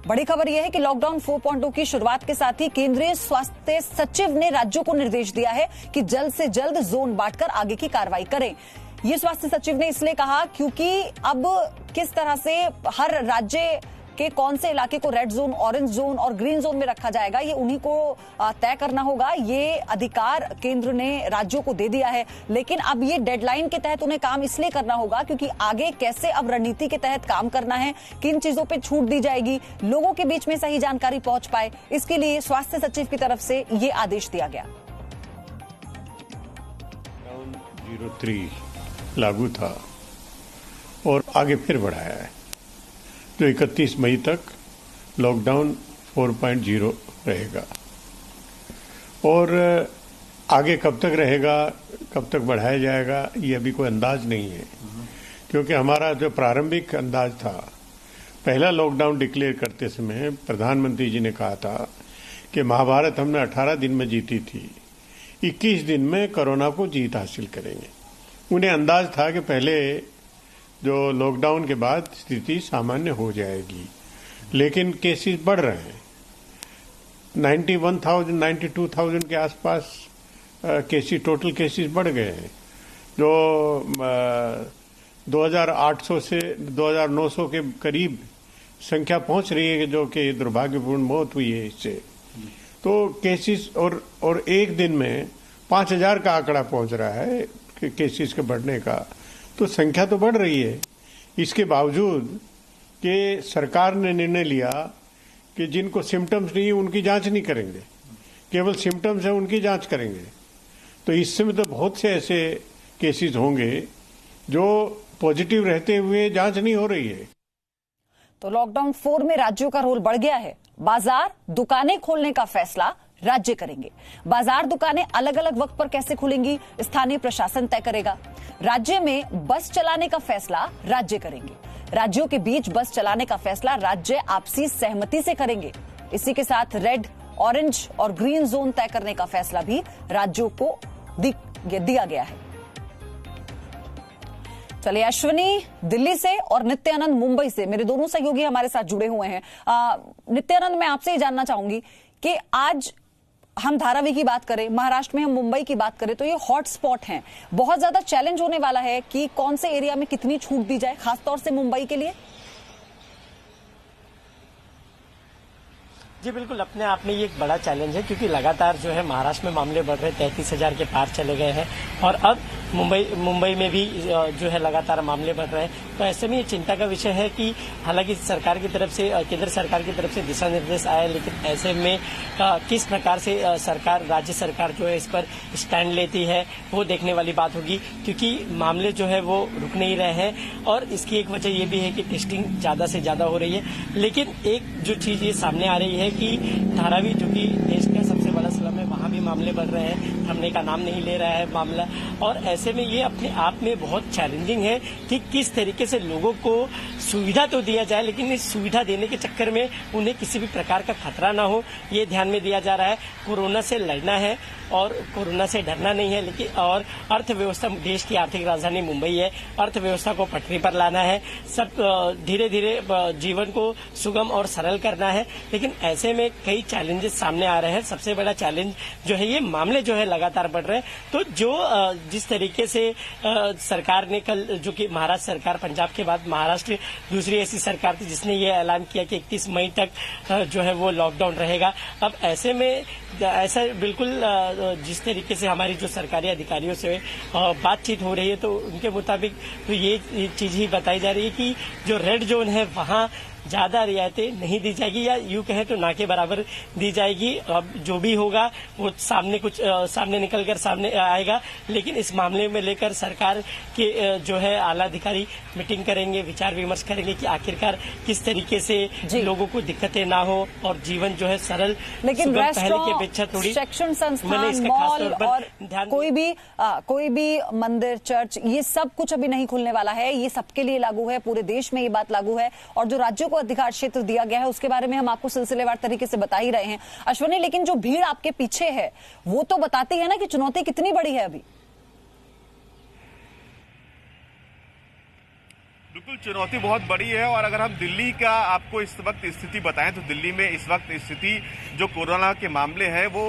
बड़ी खबर यह है कि लॉकडाउन 4.0 की शुरुआत के साथ ही केंद्रीय स्वास्थ्य सचिव ने राज्यों को निर्देश दिया है कि जल्द से जल्द जोन बांटकर आगे की कार्रवाई करें। ये स्वास्थ्य सचिव ने इसलिए कहा क्योंकि अब किस तरह से हर राज्य के कौन से इलाके को रेड जोन, ऑरेंज जोन और ग्रीन जोन में रखा जाएगा, ये उन्हीं को तय करना होगा। ये अधिकार केंद्र ने राज्यों को दे दिया है, लेकिन अब ये डेडलाइन के तहत उन्हें काम इसलिए करना होगा क्योंकि आगे कैसे अब रणनीति के तहत काम करना है, किन चीजों पे छूट दी जाएगी, लोगों के बीच में सही जानकारी पहुंच पाए, इसके लिए स्वास्थ्य सचिव की तरफ से ये आदेश दिया गया। 03 लागू था और आगे फिर बढ़ाया है, तो 31 मई तक लॉकडाउन 4.0 रहेगा। और आगे कब तक रहेगा, कब तक बढ़ाया जाएगा, ये अभी कोई अंदाज नहीं है, क्योंकि हमारा जो प्रारंभिक अंदाज था, पहला लॉकडाउन डिक्लेयर करते समय प्रधानमंत्री जी ने कहा था कि महाभारत हमने 18 दिन में जीती थी, 21 दिन में कोरोना को जीत हासिल करेंगे। उन्हें अंदाज था कि पहले जो लॉकडाउन के बाद स्थिति सामान्य हो जाएगी, लेकिन केसेस बढ़ रहे हैं। 91,000 92,000 के आसपास केसेस, टोटल केसेस बढ़ गए हैं, जो 2,800 से 2,900 के करीब संख्या पहुंच रही है, जो कि दुर्भाग्यपूर्ण मौत हुई है इससे। तो केसेस और एक दिन में 5,000 का आंकड़ा पहुंच रहा है केसेस के बढ़ने का, तो संख्या तो बढ़ रही है। इसके बावजूद कि सरकार ने निर्णय लिया कि जिनको सिम्टम्स नहीं है उनकी जांच नहीं करेंगे, केवल सिम्टम्स है उनकी जांच करेंगे। तो इस समय तो बहुत से ऐसे केसेस होंगे जो पॉजिटिव रहते हुए जांच नहीं हो रही है। तो लॉकडाउन 4 में राज्यों का रोल बढ़ गया है। बाजार, दुकानें खोलने का फैसला राज्य करेंगे। बाजार, दुकानें अलग अलग वक्त पर कैसे खुलेंगी, स्थानीय प्रशासन तय करेगा। राज्य में बस चलाने का फैसला राज्य करेंगे। राज्यों के बीच बस चलाने का फैसला राज्य आपसी सहमति से करेंगे। इसी के साथ रेड, ऑरेंज और ग्रीन जोन तय करने का फैसला भी राज्यों को दिया गया है। चलिए, अश्विनी दिल्ली से और नित्यानंद मुंबई से, मेरे दोनों सहयोगी हमारे साथ जुड़े हुए हैं। नित्यानंद, मैं आपसे ये जानना चाहूंगी कि आज हम धारावी की बात करें, महाराष्ट्र में हम मुंबई की बात करें, तो ये हॉट स्पॉट हैं। बहुत ज्यादा चैलेंज होने वाला है कि कौन से एरिया में कितनी छूट दी जाए, खासतौर से मुंबई के लिए। जी बिल्कुल, अपने आप में ये एक बड़ा चैलेंज है, क्योंकि लगातार जो है महाराष्ट्र में मामले बढ़ रहे, 33,000 के पार चले गए हैं और अब मुंबई में भी जो है लगातार मामले बढ़ रहे हैं। तो ऐसे में ये चिंता का विषय है कि हालांकि सरकार की तरफ से, केंद्र सरकार की तरफ से दिशा निर्देश आया, लेकिन ऐसे में किस प्रकार से राज्य सरकार जो है इस पर स्टैंड लेती है, वो देखने वाली बात होगी, क्योंकि मामले जो है वो रुक नहीं रहे हैं। और इसकी एक वजह ये भी है कि टेस्टिंग ज्यादा से ज्यादा हो रही है। लेकिन एक जो चीज ये सामने आ रही है कि धारावी, जो कि देश का सबसे बड़ा स्लम है, वहां भी मामले बढ़ रहे हैं, थमने का नाम नहीं ले रहा है मामला। और ऐसे में ये अपने आप में बहुत चैलेंजिंग है कि किस तरीके से लोगों को सुविधा तो दिया जाए, लेकिन इस सुविधा देने के चक्कर में उन्हें किसी भी प्रकार का खतरा ना हो, ये ध्यान में दिया जा रहा है। कोरोना से लड़ना है और कोरोना से डरना नहीं है, लेकिन और अर्थव्यवस्था, देश की आर्थिक राजधानी मुंबई है, अर्थव्यवस्था को पटरी पर लाना है, सब धीरे धीरे जीवन को सुगम और सरल करना है। लेकिन ऐसे में कई चैलेंजेस सामने आ रहे हैं। सबसे बड़ा चैलेंज जो है, ये मामले जो है लगातार बढ़ रहे हैं। तो जो जिस तरीके से सरकार ने कल, जो कि महाराष्ट्र सरकार, पंजाब के बाद महाराष्ट्र दूसरी ऐसी सरकार थी जिसने ये ऐलान किया कि 31 मई तक जो है वो लॉकडाउन रहेगा। अब ऐसे में ऐसा बिल्कुल जिस तरीके से हमारी जो सरकारी अधिकारियों से बातचीत हो रही है, तो उनके मुताबिक तो ये चीज ही बताई जा रही है कि जो रेड जोन है वहां ज्यादा रियायतें नहीं दी जाएगी, या यूं कहें तो ना के बराबर दी जाएगी। अब जो भी होगा वो सामने निकलकर सामने आएगा। लेकिन इस मामले में लेकर सरकार के जो है आला अधिकारी मीटिंग करेंगे, विचार विमर्श करेंगे कि आखिरकार किस तरीके से लोगों को दिक्कतें ना हो और जीवन जो है सरल, लेकिन पहले की अपेक्षा थोड़ी शिक्षण संस्थान, मॉल और कोई भी मंदिर, चर्च, ये सब कुछ अभी नहीं खुलने वाला है। ये सबके लिए लागू है, पूरे देश में ये बात लागू है। और जो राज्यों को अधिकार क्षेत्र दिया गया है उसके बारे में हम आपको सिलसिलेवार तरीके से बता ही रहे हैं। अश्विनी, लेकिन जो भीड़ आपके पीछे है वो तो बताती है ना कि चुनौती कितनी बड़ी है अभी। बिल्कुल चुनौती बहुत बड़ी है और अगर हम दिल्ली का आपको इस वक्त स्थिति बताएं तो दिल्ली में इस वक्त स्थिति जो कोरोना के मामले हैं वो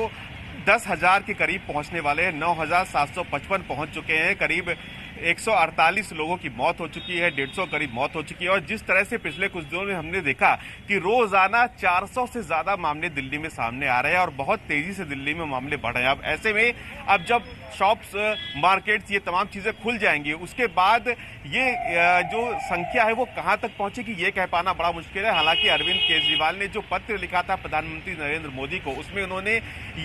10,000 के करीब पहुंचने वाले हैं। 9,755 पहुंच चुके हैं। करीब 148 लोगों की मौत हो चुकी है, 150 करीब मौत हो चुकी है। और जिस तरह से पिछले कुछ दिनों में हमने देखा कि रोजाना 400 से ज्यादा मामले दिल्ली में सामने आ रहे हैं और बहुत तेजी से दिल्ली में मामले बढ़ रहे हैं। अब ऐसे में अब जब शॉप्स, मार्केट्स, ये तमाम चीजें खुल जाएंगी उसके बाद ये जो संख्या है वो कहां तक पहुंचेगी ये कह पाना बड़ा मुश्किल है। हालांकि अरविंद केजरीवाल ने जो पत्र लिखा था प्रधानमंत्री नरेंद्र मोदी को, उसमें उन्होंने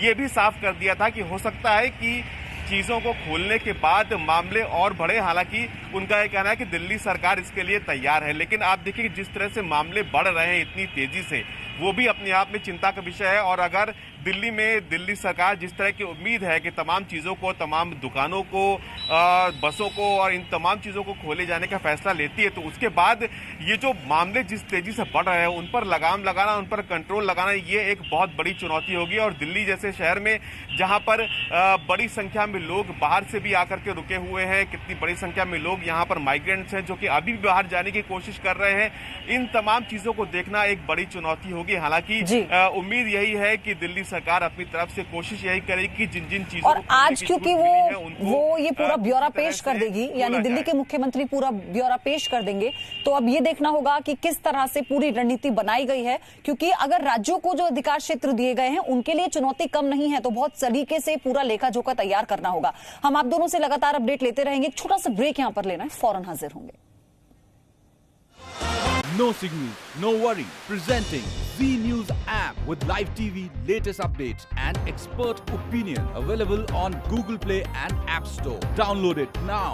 ये भी साफ कर दिया था कि हो सकता है कि चीजों को खोलने के बाद मामले और बढ़े। हालांकि उनका यह कहना है कि दिल्ली सरकार इसके लिए तैयार है, लेकिन आप देखिए जिस तरह से मामले बढ़ रहे हैं इतनी तेजी से, वो भी अपने आप में चिंता का विषय है। और अगर दिल्ली में दिल्ली सरकार जिस तरह की उम्मीद है कि तमाम चीजों को, तमाम दुकानों को, बसों को और इन तमाम चीजों को खोले जाने का फैसला लेती है, तो उसके बाद ये जो मामले जिस तेजी से बढ़ रहे हैं उन पर लगाम लगाना, उन पर कंट्रोल लगाना, ये एक बहुत बड़ी चुनौती होगी। और दिल्ली जैसे शहर में जहां पर बड़ी संख्या में लोग बाहर से भी आकर के रुके हुए हैं, कितनी बड़ी संख्या में लोग यहाँ पर माइग्रेंट्स हैं जो कि अभी भी बाहर जाने की कोशिश कर रहे हैं, इन तमाम चीजों को देखना एक बड़ी चुनौती होगी। हालांकि उम्मीद यही है कि दिल्ली सरकार अपनी तरफ से कोशिश यही करेगी कि जिन जिन चीजों और आज क्योंकि वो ये पूरा ब्यौरा पेश कर देगी, यानी दिल्ली के मुख्यमंत्री पूरा ब्यौरा पेश कर देंगे, तो अब ये देखना होगा कि किस तरह से पूरी रणनीति बनाई गई है। क्योंकि अगर राज्यों को जो अधिकार क्षेत्र दिए गए हैं उनके लिए चुनौती कम नहीं है, तो बहुत तरीके से पूरा लेखा जोखा तैयार करना होगा। हम आप दोनों से लगातार अपडेट लेते रहेंगे। एक छोटा सा ब्रेक यहां पर लेना है, फौरन हाजिर होंगे। No signal, no worry. Presenting Z News app with live TV, latest updates and expert opinion. Available on Google Play and App Store. Download it now.